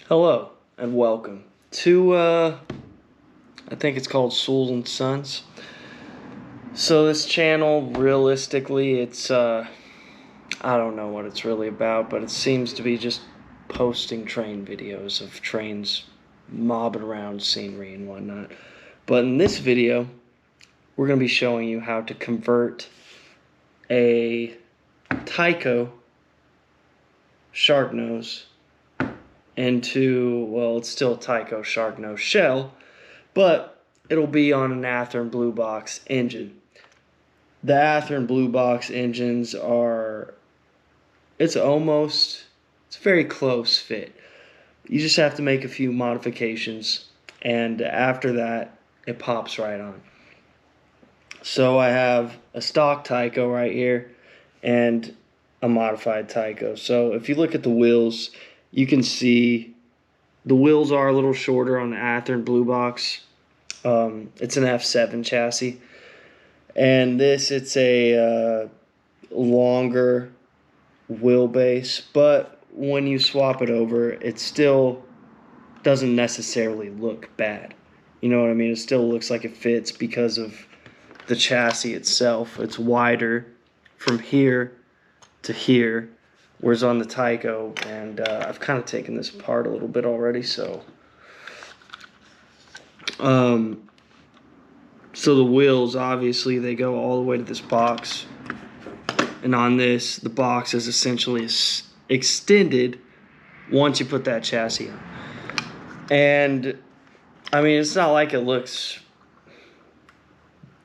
Hello and welcome to I think it's called Sewell and Sons. So this channel, realistically, it's I don't know what it's really about, but it seems to be just posting train videos of trains mobbing around scenery and whatnot. But in this video, we're going to be showing you how to convert a Tyco Sharknose into, well, it's still a Tyco Sharknose shell, but it'll be on an Athearn Blue Box engine. The Athearn Blue Box engines are, it's a very close fit. You just have to make a few modifications, and after that, it pops right on. So I have a stock Tyco right here, and a modified Tyco. So if you look at the wheels, you can see the wheels are a little shorter on the Athearn Blue Box. It's an F7 chassis. And it's a longer wheelbase. But when you swap it over, it still doesn't necessarily look bad. You know what I mean? It still looks like it fits because of the chassis itself. It's wider from here to here. Whereas on the Tyco, and I've kind of taken this apart a little bit already, so the wheels, obviously, they go all the way to this box, and on this, the box is essentially extended once you put that chassis on. And I mean, it's not like it looks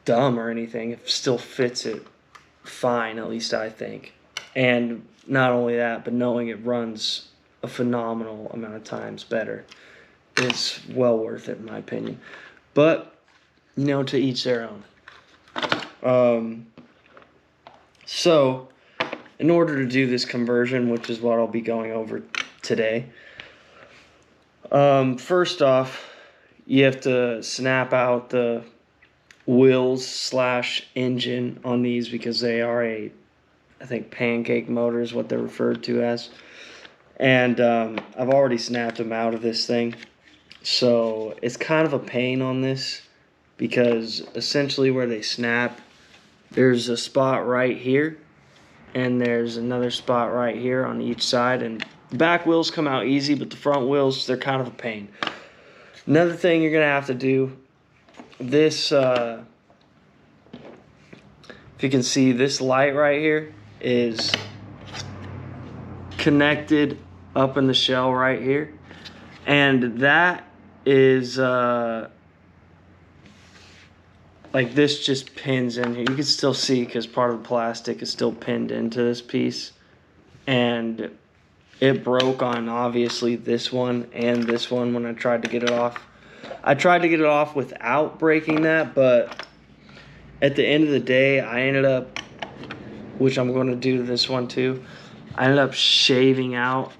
dumb or anything. It still fits it fine, at least I think. And not only that, but knowing it runs a phenomenal amount of times better is well worth it, in my opinion. But, you know, to each their own. So, in order to do this conversion, which is what I'll be going over today, first off, you have to snap out the wheels / engine on these because they are I think pancake motor is what they're referred to as. And I've already snapped them out of this thing. So it's kind of a pain on this because essentially where they snap, there's a spot right here and there's another spot right here on each side. And the back wheels come out easy, but the front wheels, they're kind of a pain. Another thing you're going to have to do, this, if you can see this light right here, is connected up in the shell right here, and that is like this just pins in here. You can still see because part of the plastic is still pinned into this piece, and it broke on obviously this one and this one when I tried to get it off. I tried to get it off without breaking that, but at the end of the day, I ended up, which I'm going to do to this one too, I ended up shaving out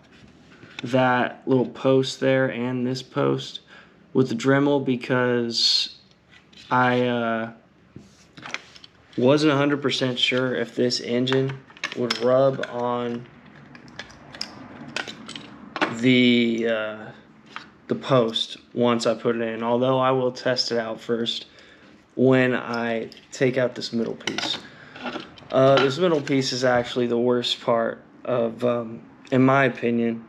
that little post there and this post with the Dremel because I wasn't 100% sure if this engine would rub on the post once I put it in, although I will test it out first when I take out this middle piece. This middle piece is actually the worst part of, in my opinion,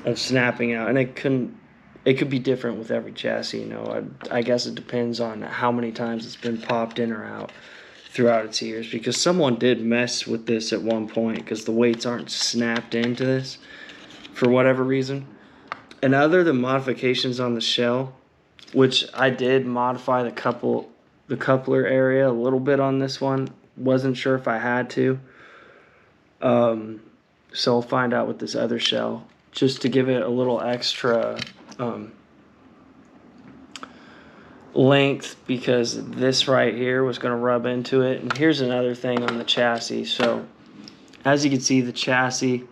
of snapping out, and it could be different with every chassis. You know, I guess it depends on how many times it's been popped in or out throughout its years. Because someone did mess with this at one point because the weights aren't snapped into this for whatever reason. And other than modifications on the shell, which I did modify the coupler area a little bit on this one. Wasn't sure if I had to. So I'll find out with this other shell, just to give it a little extra length, because this right here was going to rub into it. And here's another thing on the chassis. So as you can see, the chassis,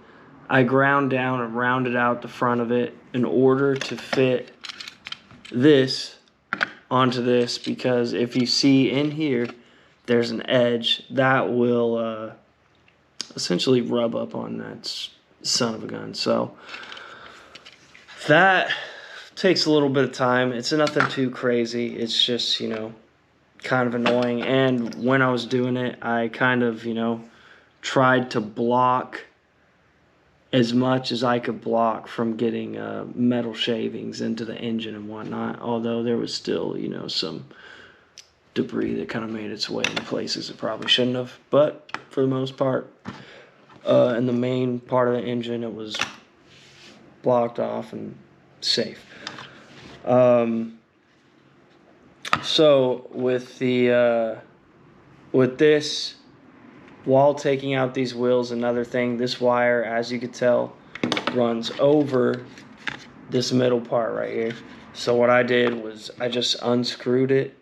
I ground down and rounded out the front of it in order to fit this onto this, because if you see in here, there's an edge that will essentially rub up on that son of a gun. So that takes a little bit of time. It's nothing too crazy. It's just, you know, kind of annoying. And when I was doing it, I kind of, you know, tried to block as much as I could block from getting metal shavings into the engine and whatnot, although there was still, you know, some debris that kind of made its way in places it probably shouldn't have. But for the most part, in the main part of the engine, it was blocked off and safe. So with the with this, while taking out these wheels, another thing, this wire, as you could tell, runs over this middle part right here. So what I did was I just unscrewed it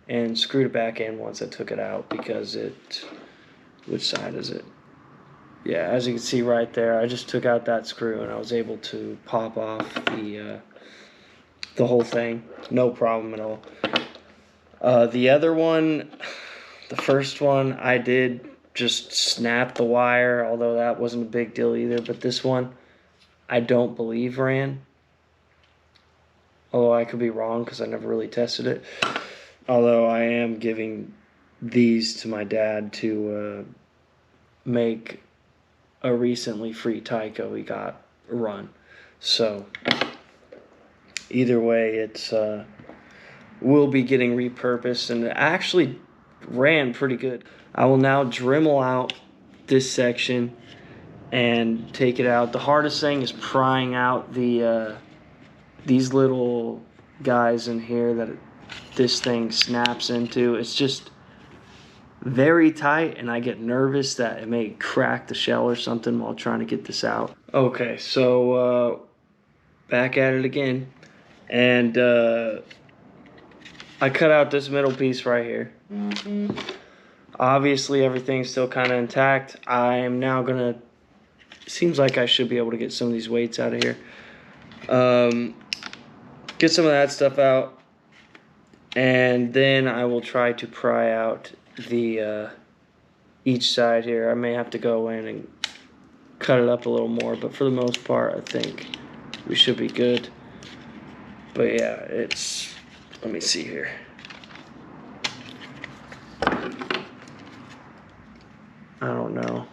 and screwed it back in once I took it out, because it, which side is it? Yeah, as you can see right there, I just took out that screw and I was able to pop off the whole thing, no problem at all. The other one, the first one, I did just snap the wire, although that wasn't a big deal either. But this one, I don't believe ran, although I could be wrong because I never really tested it. Although I am giving these to my dad to make a recently free Tyco he got run. So either way, it's will be getting repurposed, and it actually ran pretty good. I will now Dremel out this section and take it out. The hardest thing is prying out the these little guys in here that this thing snaps into. It's just very tight, and I get nervous that it may crack the shell or something while trying to get this out. Okay, so back at it again, and I cut out this middle piece right here. Obviously everything's still kind of intact. I am now gonna, seems like I should be able to get some of these weights out of here. Get some of that stuff out, and then I will try to pry out the each side here. I may have to go in and cut it up a little more, but for the most part I think we should be good. But yeah, it's, let me see here. I don't know.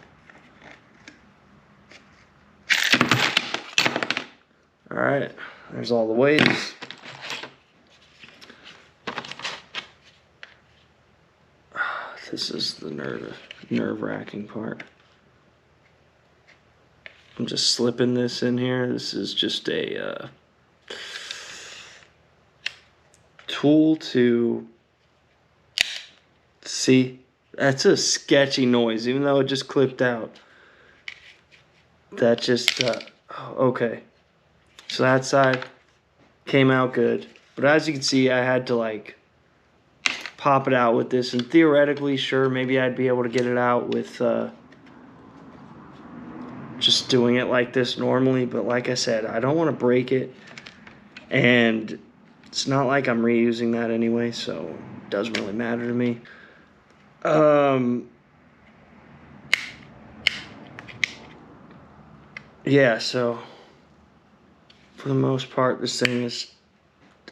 Alright, there's all the weights. This is the nerve-wracking part. I'm just slipping this in here. This is just a tool to see. That's a sketchy noise, even though it just clipped out. That just, okay. So that side came out good. But as you can see, I had to like pop it out with this. And theoretically, sure, maybe I'd be able to get it out with just doing it like this normally. But like I said, I don't want to break it. And it's not like I'm reusing that anyway, so it doesn't really matter to me. Yeah, so for the most part, this thing is,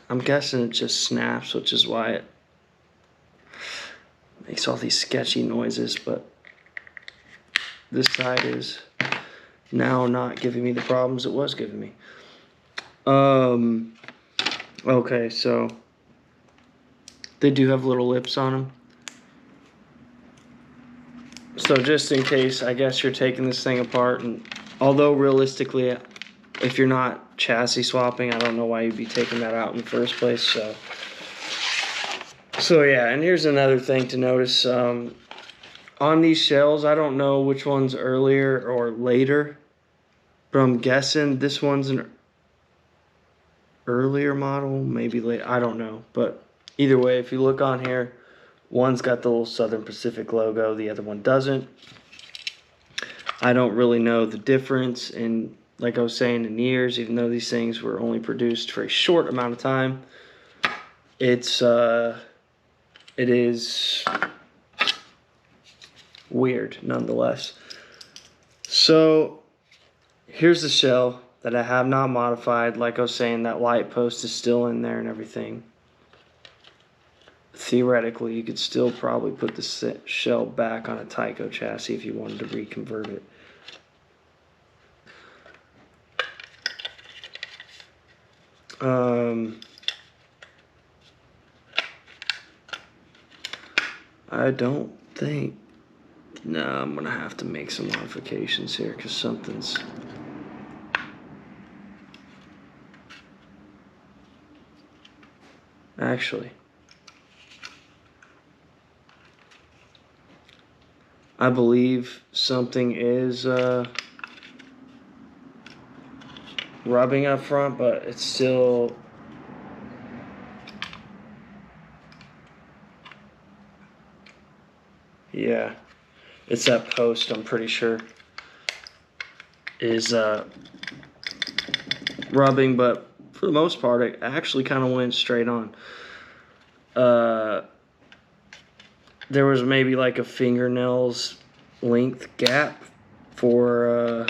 I'm guessing it just snaps, which is why it makes all these sketchy noises. But this side is now not giving me the problems it was giving me. Okay, so they do have little lips on them. So just in case, I guess you're taking this thing apart, and although realistically, if you're not chassis swapping, I don't know why you'd be taking that out in the first place. So yeah, and here's another thing to notice. On these shells, I don't know which one's earlier or later, but I'm guessing this one's an earlier model, maybe late, I don't know. But either way, if you look on here, one's got the little Southern Pacific logo, the other one doesn't. I don't really know the difference in, like I was saying, in years, even though these things were only produced for a short amount of time. It is weird nonetheless. So here's the shell. that I have not modified. Like I was saying, that light post is still in there and everything. Theoretically, you could still probably put the shell back on a Tyco chassis if you wanted to reconvert it. I don't think. No, I'm gonna have to make some modifications here because something's. Actually, I believe something is rubbing up front, but it's still. Yeah, it's that post, I'm pretty sure, is rubbing, but for the most part, it actually kind of went straight on. There was maybe like a fingernail's length gap for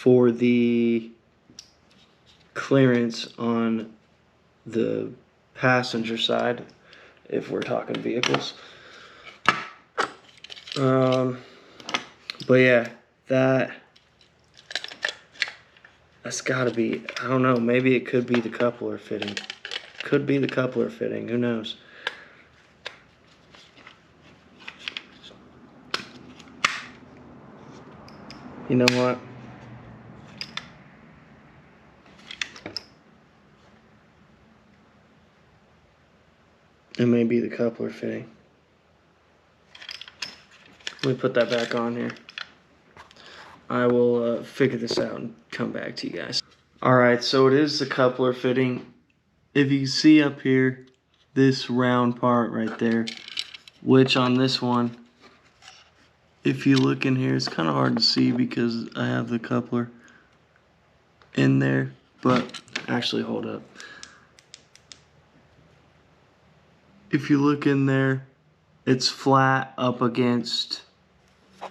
the clearance on the passenger side, if we're talking vehicles. But yeah, that's gotta be, I don't know, maybe it could be the coupler fitting. Could be the coupler fitting, who knows? You know what? It may be the coupler fitting. Let me put that back on here. I will figure this out and come back to you guys. Alright, so it is the coupler fitting. If you can see up here, this round part right there, which on this one, if you look in here, it's kind of hard to see because I have the coupler in there, but actually, hold up. If you look in there, it's flat up against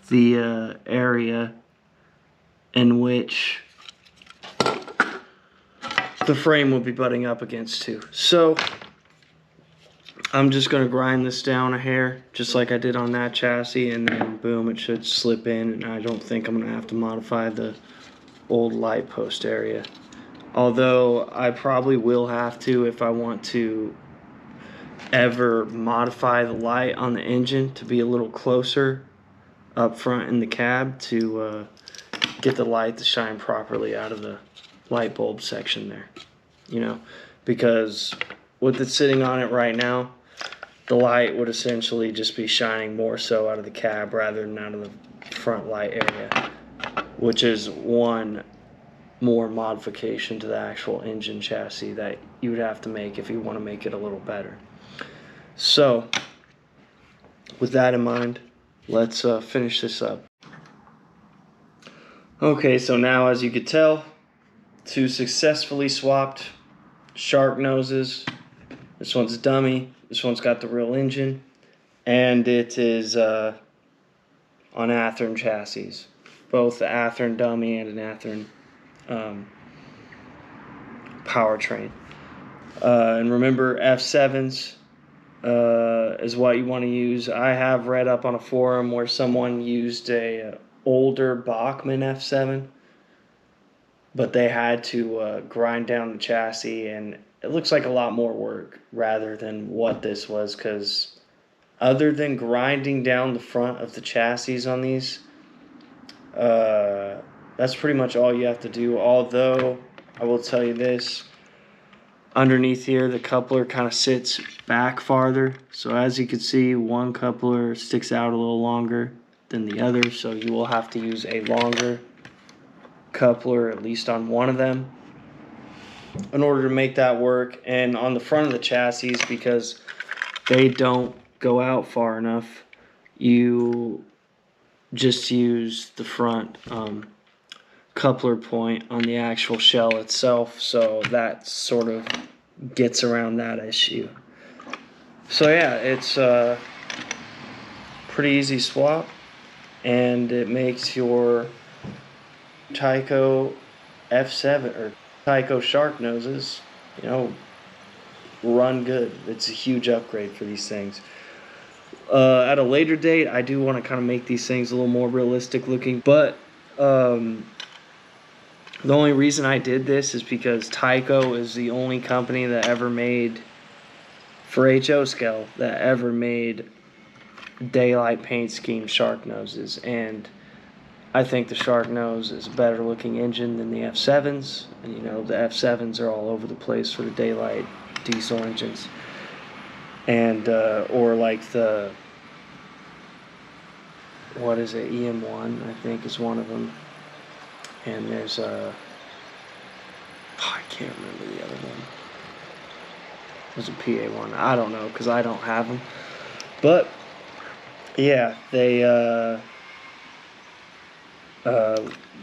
the area in which the frame will be butting up against too. So I'm just going to grind this down a hair just like I did on that chassis, and then boom, it should slip in, and I don't think I'm going to have to modify the old light post area. Although I probably will have to if I want to ever modify the light on the engine to be a little closer up front in the cab to get the light to shine properly out of the light bulb section there, you know, because with it sitting on it right now, the light would essentially just be shining more so out of the cab rather than out of the front light area, which is one more modification to the actual engine chassis that you would have to make if you want to make it a little better. So with that in mind, let's finish this up. Okay, so now as you could tell, two successfully swapped shark noses. This one's a dummy, this one's got the real engine, and it is on Athearn chassis. Both the Athearn dummy and an Athearn powertrain. And remember, F7s is what you want to use. I have read up on a forum where someone used a older Bachmann F7, but they had to grind down the chassis, and it looks like a lot more work rather than what this was, because other than grinding down the front of the chassis on these, that's pretty much all you have to do. Although I will tell you this, underneath here the coupler kind of sits back farther, so as you can see, one coupler sticks out a little longer than the other, so you will have to use a longer coupler at least on one of them in order to make that work. And on the front of the chassis, because they don't go out far enough, you just use the front coupler point on the actual shell itself, so that sort of gets around that issue. So yeah, it's a pretty easy swap. and it makes your Tyco F7 or Tyco Sharknoses, you know, run good. It's a huge upgrade for these things. At a later date, I do want to kind of make these things a little more realistic looking, but the only reason I did this is because Tyco is the only company that ever made, for HO scale, that ever made daylight paint scheme Sharknoses, and I think the Sharknose is a better looking engine than the F7s, and you know the F7s are all over the place for the daylight diesel engines, and or like the, what is it, EM1 I think is one of them, and there's I can't remember the other one. There's a PA1, I don't know because I don't have them, but yeah, they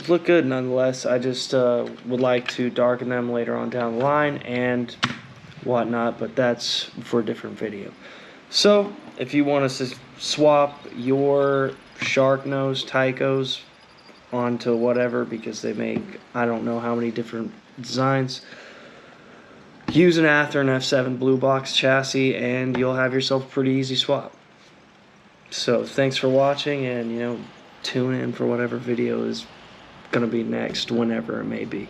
look good nonetheless. I just would like to darken them later on down the line and whatnot, but that's for a different video. So if you want us to swap your Sharknose Tycos onto whatever, because they make I don't know how many different designs, use an Athearn F7 blue box chassis and you'll have yourself a pretty easy swap. So thanks for watching, and you know, tune in for whatever video is going to be next, whenever it may be.